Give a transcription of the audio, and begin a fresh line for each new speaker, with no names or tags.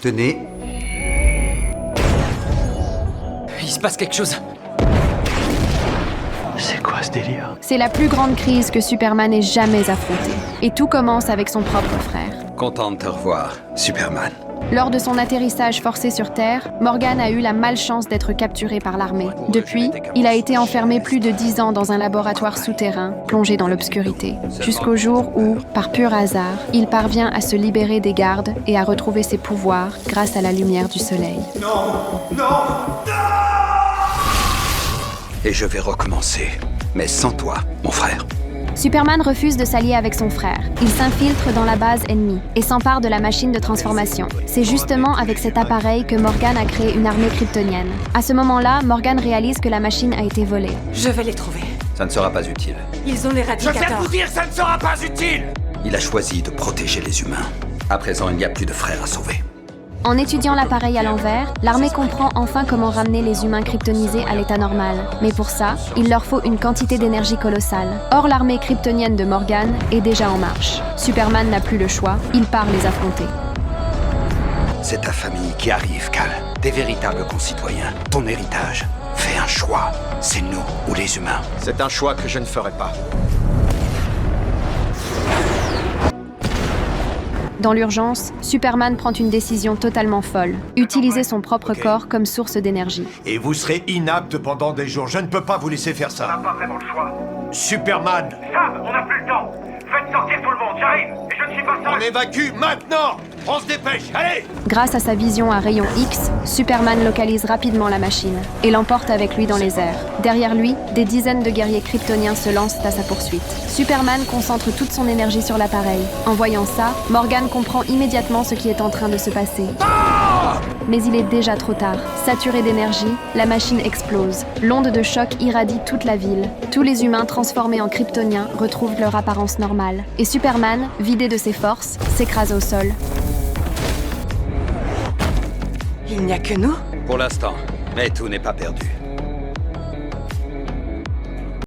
Tenez.
Il se passe quelque chose.
C'est quoi ce délire?
C'est la plus grande crise que Superman ait jamais affrontée. Et tout commence avec son propre frère.
Content de te revoir, Superman.
Lors de son atterrissage forcé sur Terre, Morgan a eu la malchance d'être capturé par l'armée. Depuis, il a été enfermé plus de 10 ans dans un laboratoire souterrain, plongé dans l'obscurité. Jusqu'au jour où, par pur hasard, il parvient à se libérer des gardes et à retrouver ses pouvoirs grâce à la lumière du soleil.
Et je vais recommencer. Mais sans toi, mon frère.
Superman refuse de s'allier avec son frère. Il s'infiltre dans la base ennemie et s'empare de la machine de transformation. C'est justement avec cet appareil que Morgan a créé une armée kryptonienne. À ce moment-là, Morgan réalise que la machine a été volée.
Je vais les trouver.
Ça ne sera pas utile.
Ils ont l'éradicateur.
dire, ça ne sera pas utile!
Il a choisi de protéger les humains. À présent, il n'y a plus de frères à sauver.
En étudiant l'appareil à l'envers, l'armée comprend enfin comment ramener les humains kryptonisés à l'état normal. Mais pour ça, il leur faut une quantité d'énergie colossale. Or, l'armée kryptonienne de Morgan est déjà en marche. Superman n'a plus le choix, il part les affronter.
C'est ta famille qui arrive, Kal. Des véritables concitoyens. Ton héritage. Fais un choix. C'est nous ou les humains.
C'est un choix que je ne ferai pas.
Dans l'urgence, Superman prend une décision totalement folle. Utiliser son propre corps comme source d'énergie.
Et vous serez inapte pendant des jours. Je ne peux pas vous laisser faire ça.
On n'a pas vraiment le choix.
Superman,
Sam, on n'a plus le temps. Faites sortir tout le monde, j'arrive. Et je ne suis pas
on
seul.
évacue maintenant. On se dépêche, allez!
Grâce à sa vision à rayon X, Superman localise rapidement la machine et l'emporte avec lui dans les airs. Derrière lui, des dizaines de guerriers kryptoniens se lancent à sa poursuite. Superman concentre toute son énergie sur l'appareil. En voyant ça, Morgan comprend immédiatement ce qui est en train de se passer. Mais il est déjà trop tard. Saturé d'énergie, la machine explose. L'onde de choc irradie toute la ville. Tous les humains transformés en kryptoniens retrouvent leur apparence normale. Et Superman, vidé de ses forces, s'écrase au sol.
Il n'y a que nous?
Pour l'instant. Mais tout n'est pas perdu.